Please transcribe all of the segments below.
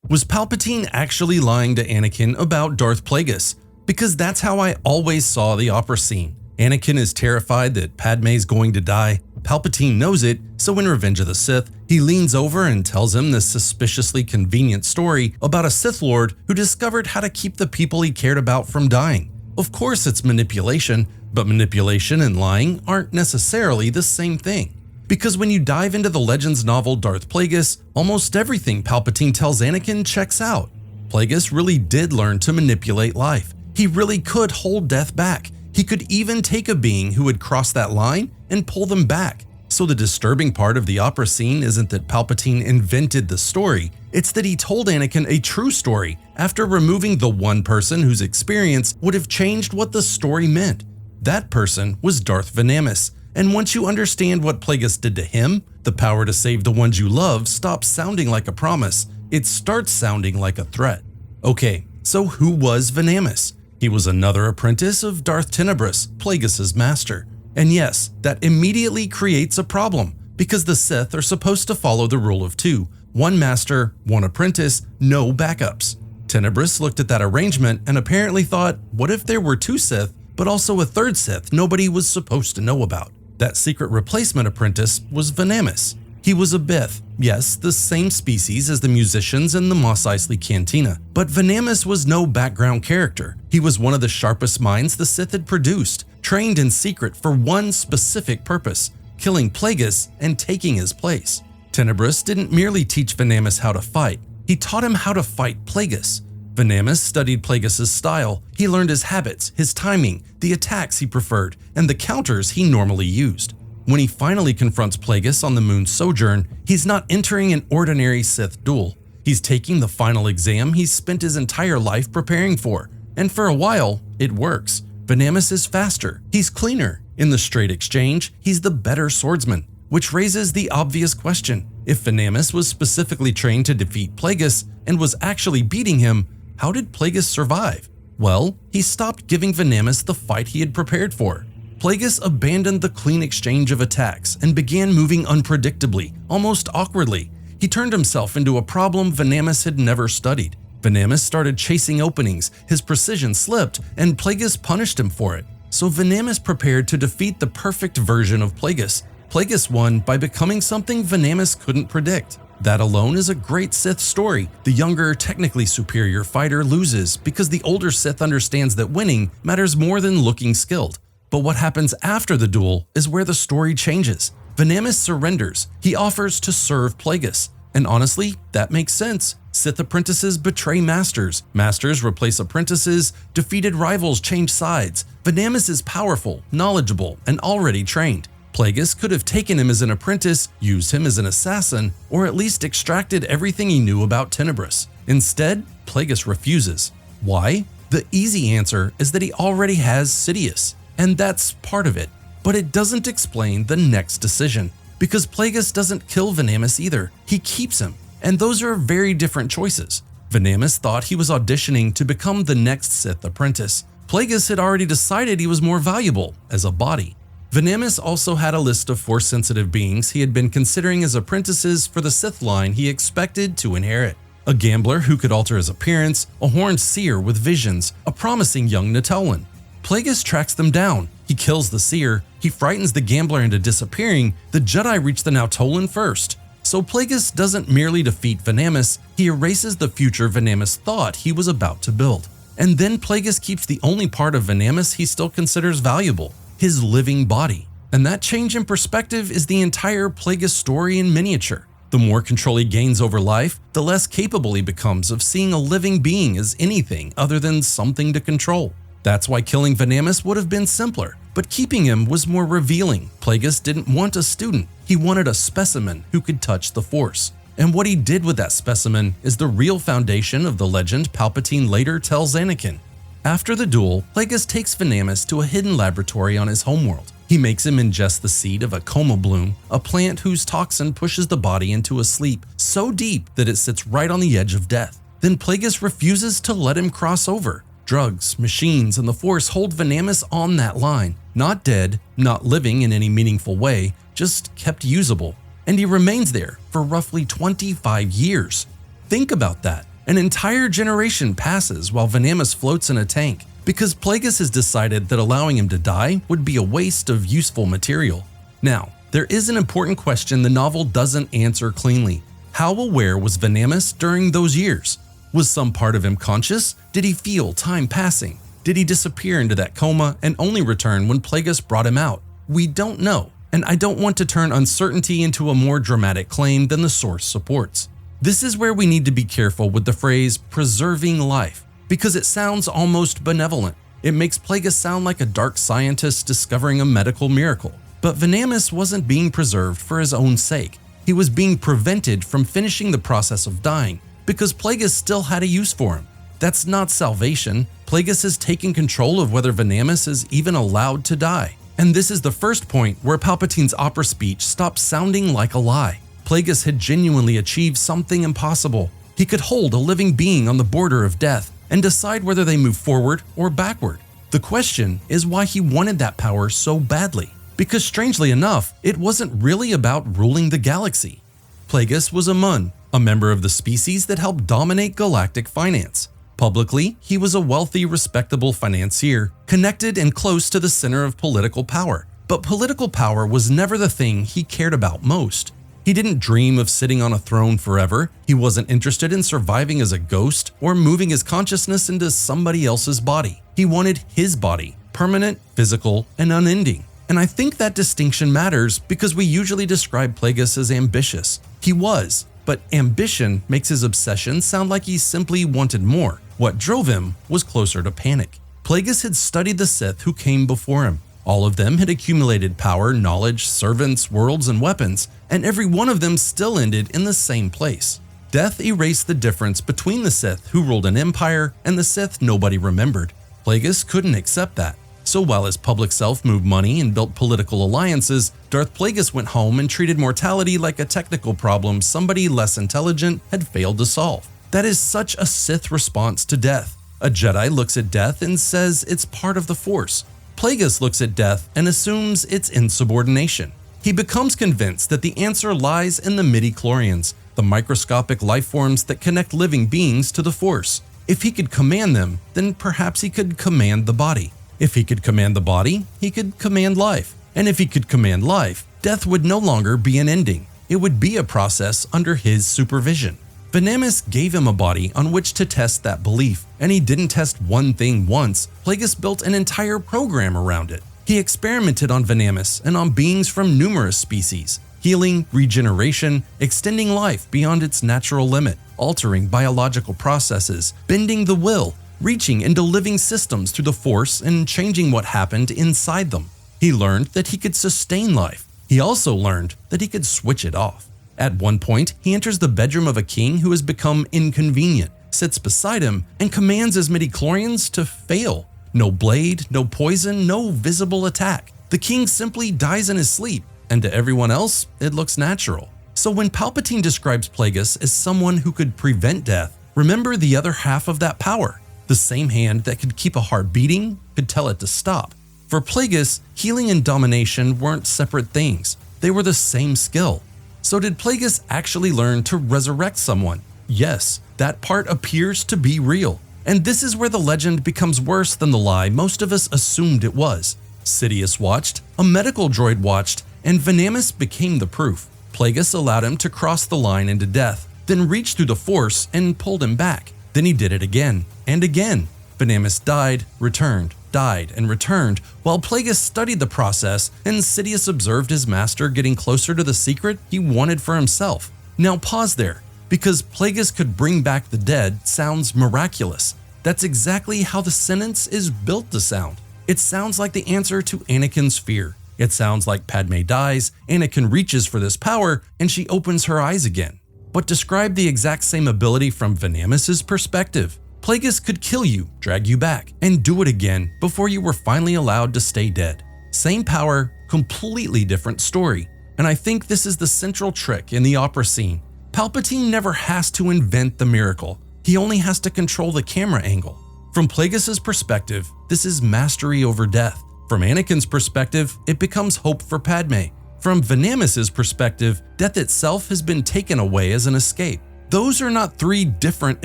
Was Palpatine actually lying to Anakin about Darth Plagueis? Because that's how I always saw the opera scene. Anakin is terrified that Padme's going to die. Palpatine knows it, so in Revenge of the Sith, he leans over and tells him this suspiciously convenient story about a Sith Lord who discovered how to keep the people he cared about from dying. Of course it's manipulation, but manipulation and lying aren't necessarily the same thing. Because when you dive into the Legends novel Darth Plagueis, almost everything Palpatine tells Anakin checks out. Plagueis really did learn to manipulate life. He really could hold death back. He could even take a being who had crossed that line and pull them back. So the disturbing part of the opera scene isn't that Palpatine invented the story, it's that he told Anakin a true story after removing the one person whose experience would have changed what the story meant. That person was Darth Venamis, and once you understand what Plagueis did to him, the power to save the ones you love stops sounding like a promise, it starts sounding like a threat. Okay, so who was Venamis? He was another apprentice of Darth Tenebris, Plagueis' master. And yes, that immediately creates a problem, because the Sith are supposed to follow the rule of two: one master, one apprentice, no backups. Tenebris looked at that arrangement and apparently thought, what if there were two Sith, but also a third Sith nobody was supposed to know about? That secret replacement apprentice was Venamis. He was a Bith, yes, the same species as the musicians in the Mos Eisley Cantina, but Venamis was no background character. He was one of the sharpest minds the Sith had produced, trained in secret for one specific purpose: killing Plagueis and taking his place. Tenebris didn't merely teach Venamis how to fight, he taught him how to fight Plagueis. Venamis studied Plagueis' style, he learned his habits, his timing, the attacks he preferred, and the counters he normally used. When he finally confronts Plagueis on the moon's sojourn, he's not entering an ordinary Sith duel. He's taking the final exam he's spent his entire life preparing for, and for a while, it works. Venamis is faster, he's cleaner. In the straight exchange, he's the better swordsman, which raises the obvious question: if Venamis was specifically trained to defeat Plagueis and was actually beating him, how did Plagueis survive? Well, he stopped giving Venamis the fight he had prepared for. Plagueis abandoned the clean exchange of attacks and began moving unpredictably, almost awkwardly. He turned himself into a problem Venamis had never studied. Venamis started chasing openings, his precision slipped, and Plagueis punished him for it. So Venamis prepared to defeat the perfect version of Plagueis. Plagueis won by becoming something Venamis couldn't predict. That alone is a great Sith story. The younger, technically superior fighter loses because the older Sith understands that winning matters more than looking skilled. But what happens after the duel is where the story changes. Venamis surrenders. He offers to serve Plagueis. And honestly, that makes sense. Sith apprentices betray masters. Masters replace apprentices. Defeated rivals change sides. Venamis is powerful, knowledgeable, and already trained. Plagueis could have taken him as an apprentice, used him as an assassin, or at least extracted everything he knew about Tenebris. Instead, Plagueis refuses. Why? The easy answer is that he already has Sidious. And that's part of it, but it doesn't explain the next decision, because Plagueis doesn't kill Venamis either, he keeps him, and those are very different choices. Venamis thought he was auditioning to become the next Sith apprentice. Plagueis had already decided he was more valuable as a body. Venamis also had a list of Force-sensitive beings he had been considering as apprentices for the Sith line he expected to inherit. A gambler who could alter his appearance, a horned seer with visions, a promising young Natolan. Plagueis tracks them down. He kills the seer, he frightens the gambler into disappearing. The Jedi reach the Natolan first. So Plagueis doesn't merely defeat Venamis, he erases the future Venamis thought he was about to build. And then Plagueis keeps the only part of Venamis he still considers valuable: his living body. And that change in perspective is the entire Plagueis story in miniature. The more control he gains over life, the less capable he becomes of seeing a living being as anything other than something to control. That's why killing Venamis would have been simpler, but keeping him was more revealing. Plagueis didn't want a student, he wanted a specimen who could touch the Force. And what he did with that specimen is the real foundation of the legend Palpatine later tells Anakin. After the duel, Plagueis takes Venamis to a hidden laboratory on his homeworld. He makes him ingest the seed of a coma bloom, a plant whose toxin pushes the body into a sleep so deep that it sits right on the edge of death. Then Plagueis refuses to let him cross over. Drugs, machines, and the Force hold Venamis on that line. Not dead, not living in any meaningful way, just kept usable. And he remains there for roughly 25 years. Think about that. An entire generation passes while Venamis floats in a tank because Plagueis has decided that allowing him to die would be a waste of useful material. Now, there is an important question the novel doesn't answer cleanly. How aware was Venamis during those years? Was some part of him conscious? Did he feel time passing? Did he disappear into that coma and only return when Plagueis brought him out? We don't know, and I don't want to turn uncertainty into a more dramatic claim than the source supports. This is where we need to be careful with the phrase preserving life, because it sounds almost benevolent. It makes Plagueis sound like a dark scientist discovering a medical miracle. But Venamis wasn't being preserved for his own sake. He was being prevented from finishing the process of dying because Plagueis still had a use for him. That's not salvation. Plagueis has taken control of whether Venamis is even allowed to die. And this is the first point where Palpatine's opera speech stops sounding like a lie. Plagueis had genuinely achieved something impossible. He could hold a living being on the border of death and decide whether they move forward or backward. The question is why he wanted that power so badly. Because strangely enough, it wasn't really about ruling the galaxy. Plagueis was a Mun, a member of the species that helped dominate galactic finance. Publicly, he was a wealthy, respectable financier, connected and close to the center of political power. But political power was never the thing he cared about most. He didn't dream of sitting on a throne forever. He wasn't interested in surviving as a ghost or moving his consciousness into somebody else's body. He wanted his body, permanent, physical, and unending. And I think that distinction matters because we usually describe Plagueis as ambitious. He was, but ambition makes his obsession sound like he simply wanted more. What drove him was closer to panic. Plagueis had studied the Sith who came before him. All of them had accumulated power, knowledge, servants, worlds, and weapons, and every one of them still ended in the same place. Death erased the difference between the Sith who ruled an empire and the Sith nobody remembered. Plagueis couldn't accept that. So while his public self moved money and built political alliances, Darth Plagueis went home and treated mortality like a technical problem somebody less intelligent had failed to solve. That is such a Sith response to death. A Jedi looks at death and says it's part of the Force. Plagueis looks at death and assumes it's insubordination. He becomes convinced that the answer lies in the Midi-Chlorians, the microscopic life forms that connect living beings to the Force. If he could command them, then perhaps he could command the body. If he could command the body, he could command life. And if he could command life, death would no longer be an ending. It would be a process under his supervision. Venamis gave him a body on which to test that belief, and he didn't test one thing once. Plagueis built an entire program around it. He experimented on Venamis and on beings from numerous species, healing, regeneration, extending life beyond its natural limit, altering biological processes, bending the will, reaching into living systems through the Force and changing what happened inside them. He learned that he could sustain life. He also learned that he could switch it off. At one point, he enters the bedroom of a king who has become inconvenient, sits beside him, and commands his Midi-Chlorians to fail. No blade, no poison, no visible attack. The king simply dies in his sleep, and to everyone else, it looks natural. So when Palpatine describes Plagueis as someone who could prevent death, remember the other half of that power. The same hand that could keep a heart beating could tell it to stop. For Plagueis, healing and domination weren't separate things. They were the same skill. So did Plagueis actually learn to resurrect someone? Yes, that part appears to be real. And this is where the legend becomes worse than the lie most of us assumed it was. Sidious watched, a medical droid watched, and Venamis became the proof. Plagueis allowed him to cross the line into death, then reached through the Force and pulled him back. Then he did it again and again. Venamis died, returned, died, and returned, while Plagueis studied the process and Sidious observed his master getting closer to the secret he wanted for himself. Now pause there, because Plagueis could bring back the dead sounds miraculous. That's exactly how the sentence is built to sound. It sounds like the answer to Anakin's fear. It sounds like Padme dies, Anakin reaches for this power, and she opens her eyes again. But describe the exact same ability from Venamis's perspective. Plagueis could kill you, drag you back, and do it again before you were finally allowed to stay dead. Same power, completely different story. And I think this is the central trick in the opera scene. Palpatine never has to invent the miracle. He only has to control the camera angle. From Plagueis' perspective, this is mastery over death. From Anakin's perspective, it becomes hope for Padme. From Venamis' perspective, death itself has been taken away as an escape. Those are not three different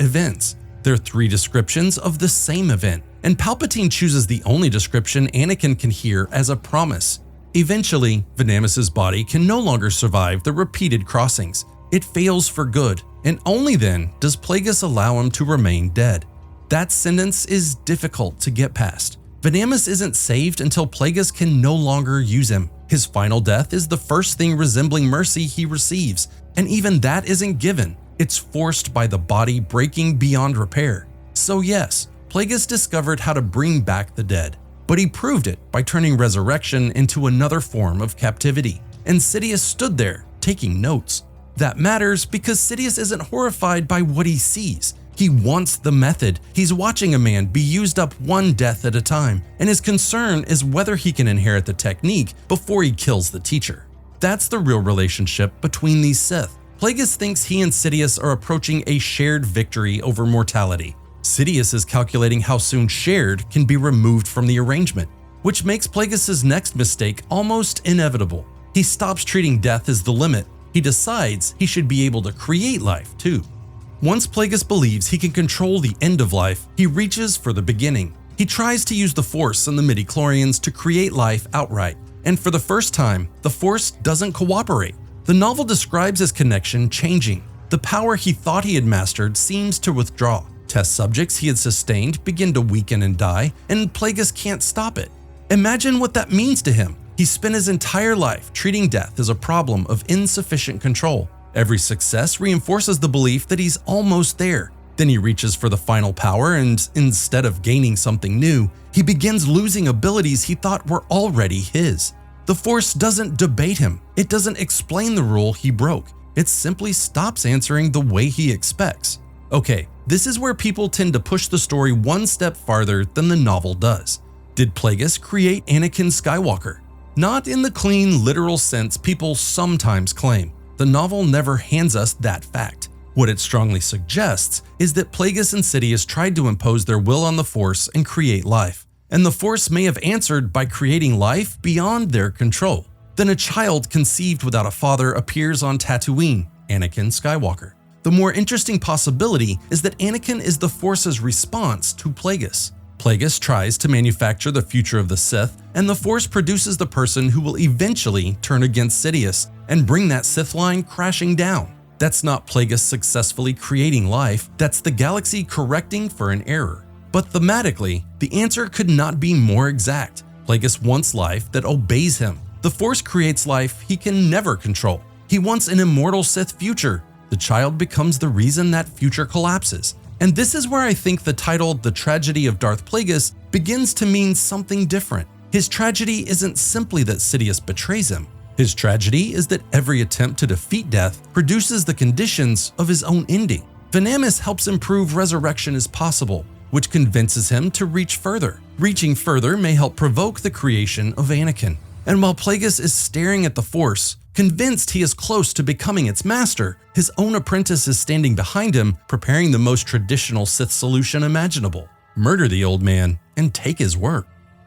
events. They're three descriptions of the same event, and Palpatine chooses the only description Anakin can hear as a promise. Eventually, Venamis' body can no longer survive the repeated crossings. It fails for good, and only then does Plagueis allow him to remain dead. That sentence is difficult to get past. Venamis isn't saved until Plagueis can no longer use him. His final death is the first thing resembling mercy he receives, and even that isn't given. It's forced by the body breaking beyond repair. So yes, Plagueis discovered how to bring back the dead, but he proved it by turning resurrection into another form of captivity. And Sidious stood there, taking notes. That matters because Sidious isn't horrified by what he sees. He wants the method. He's watching a man be used up one death at a time, and his concern is whether he can inherit the technique before he kills the teacher. That's the real relationship between these Sith. Plagueis thinks he and Sidious are approaching a shared victory over mortality. Sidious is calculating how soon shared can be removed from the arrangement, which makes Plagueis' next mistake almost inevitable. He stops treating death as the limit. He decides he should be able to create life too. Once Plagueis believes he can control the end of life, he reaches for the beginning. He tries to use the Force and the Midi-Chlorians to create life outright, and for the first time, the Force doesn't cooperate. The novel describes his connection changing. The power he thought he had mastered seems to withdraw. Test subjects he had sustained begin to weaken and die, and Plagueis can't stop it. Imagine what that means to him. He spent his entire life treating death as a problem of insufficient control. Every success reinforces the belief that he's almost there. Then he reaches for the final power, and instead of gaining something new, he begins losing abilities he thought were already his. The Force doesn't debate him. It doesn't explain the rule he broke. It simply stops answering the way he expects. Okay, this is where people tend to push the story one step farther than the novel does. Did Plagueis create Anakin Skywalker? Not in the clean, literal sense people sometimes claim. The novel never hands us that fact. What it strongly suggests is that Plagueis and Sidious tried to impose their will on the Force and create life, and the Force may have answered by creating life beyond their control. Then a child conceived without a father appears on Tatooine, Anakin Skywalker. The more interesting possibility is that Anakin is the Force's response to Plagueis. Plagueis tries to manufacture the future of the Sith, and the Force produces the person who will eventually turn against Sidious and bring that Sith line crashing down. That's not Plagueis successfully creating life, that's the galaxy correcting for an error. But thematically, the answer could not be more exact. Plagueis wants life that obeys him. The Force creates life he can never control. He wants an immortal Sith future. The child becomes the reason that future collapses. And this is where I think the title The Tragedy of Darth Plagueis begins to mean something different. His tragedy isn't simply that Sidious betrays him. His tragedy is that every attempt to defeat death produces the conditions of his own ending. Venamis helps him prove resurrection is possible, which convinces him to reach further. Reaching further may help provoke the creation of Anakin. And while Plagueis is staring at the Force, convinced he is close to becoming its master, his own apprentice is standing behind him, preparing the most traditional Sith solution imaginable: murder the old man and take his work.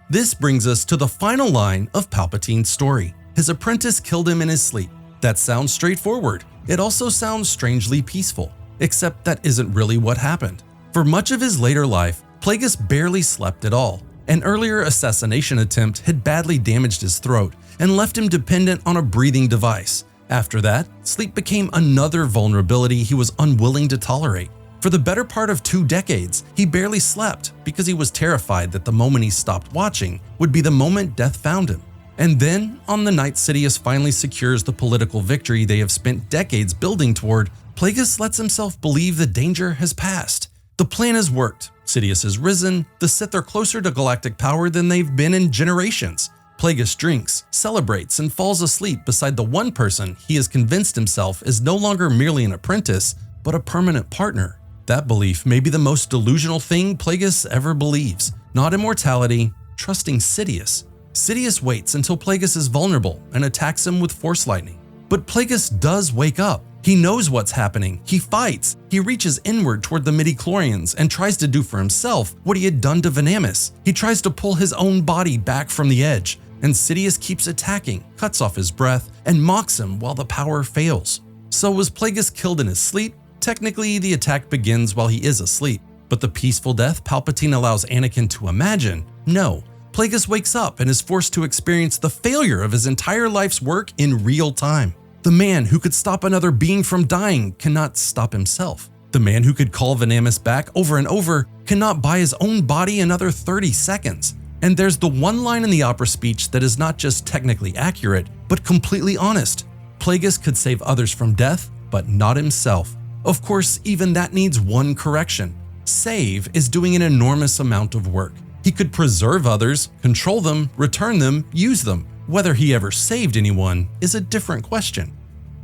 This brings us to the final line of Palpatine's story. His apprentice killed him in his sleep. That sounds straightforward. It also sounds strangely peaceful, except that isn't really what happened. For much of his later life, Plagueis barely slept at all. An earlier assassination attempt had badly damaged his throat and left him dependent on a breathing device. After that, sleep became another vulnerability he was unwilling to tolerate. For the better part of 2 decades, he barely slept because he was terrified that the moment he stopped watching would be the moment death found him. And then, on the night Sidious finally secures the political victory they have spent decades building toward, Plagueis lets himself believe the danger has passed. The plan has worked. Sidious has risen. The Sith are closer to galactic power than they've been in generations. Plagueis drinks, celebrates, and falls asleep beside the one person he has convinced himself is no longer merely an apprentice, but a permanent partner. That belief may be the most delusional thing Plagueis ever believes. Not immortality, trusting Sidious. Sidious waits until Plagueis is vulnerable and attacks him with Force lightning. But Plagueis does wake up. He knows what's happening. He fights. He reaches inward toward the Midi-Chlorians and tries to do for himself what he had done to Venamis. He tries to pull his own body back from the edge, and Sidious keeps attacking, cuts off his breath, and mocks him while the power fails. So was Plagueis killed in his sleep? Technically, the attack begins while he is asleep, but the peaceful death Palpatine allows Anakin to imagine, no. Plagueis wakes up and is forced to experience the failure of his entire life's work in real time. The man who could stop another being from dying cannot stop himself. The man who could call Venamis back over and over cannot buy his own body another 30 seconds. And there's the one line in the opera speech that is not just technically accurate, but completely honest. Plagueis could save others from death, but not himself. Of course, even that needs one correction. Save is doing an enormous amount of work. He could preserve others, control them, return them, use them. Whether he ever saved anyone is a different question.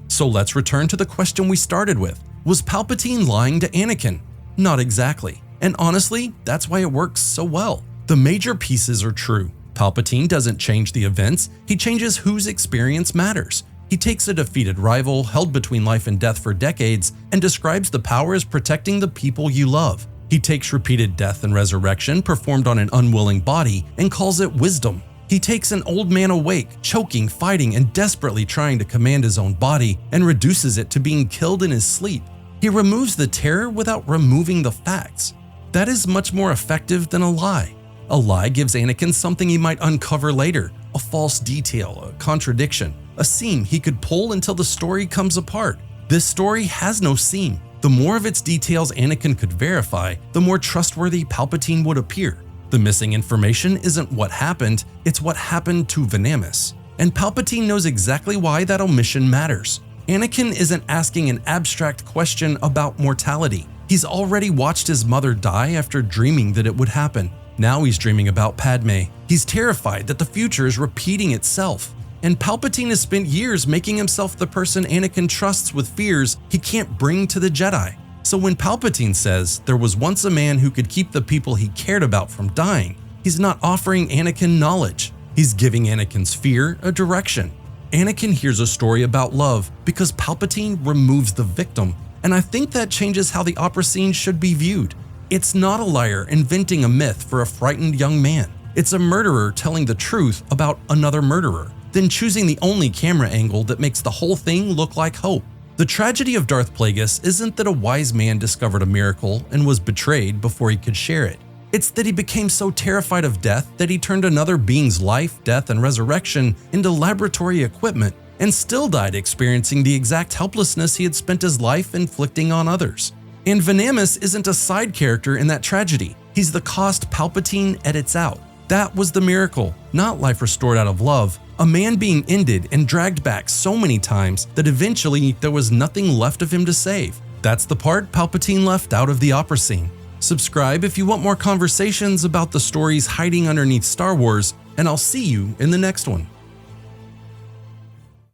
So let's return to the question we started with. Was Palpatine lying to Anakin? Not exactly. And honestly, that's why it works so well. The major pieces are true. Palpatine doesn't change the events, he changes whose experience matters. He takes a defeated rival, held between life and death for decades, and describes the power as protecting the people you love. He takes repeated death and resurrection performed on an unwilling body and calls it wisdom. He takes an old man awake, choking, fighting, and desperately trying to command his own body, and reduces it to being killed in his sleep. He removes the terror without removing the facts. That is much more effective than a lie. A lie gives Anakin something he might uncover later, a false detail, a contradiction, a seam he could pull until the story comes apart. This story has no seam. The more of its details Anakin could verify, the more trustworthy Palpatine would appear. The missing information isn't what happened, it's what happened to Venamis. And Palpatine knows exactly why that omission matters. Anakin isn't asking an abstract question about mortality. He's already watched his mother die after dreaming that it would happen. Now he's dreaming about Padme. He's terrified that the future is repeating itself. And Palpatine has spent years making himself the person Anakin trusts with fears he can't bring to the Jedi. So when Palpatine says there was once a man who could keep the people he cared about from dying, he's not offering Anakin knowledge. He's giving Anakin's fear a direction. Anakin hears a story about love because Palpatine removes the victim, and I think that changes how the opera scene should be viewed. It's not a liar inventing a myth for a frightened young man. It's a murderer telling the truth about another murderer, then choosing the only camera angle that makes the whole thing look like hope. The tragedy of Darth Plagueis isn't that a wise man discovered a miracle and was betrayed before he could share it. It's that he became so terrified of death that he turned another being's life, death, and resurrection into laboratory equipment and still died experiencing the exact helplessness he had spent his life inflicting on others. And Venamis isn't a side character in that tragedy. He's the cost Palpatine edits out. That was the miracle, not life restored out of love. A man being ended and dragged back so many times that eventually there was nothing left of him to save. That's the part Palpatine left out of the opera scene. Subscribe if you want more conversations about the stories hiding underneath Star Wars, and I'll see you in the next one.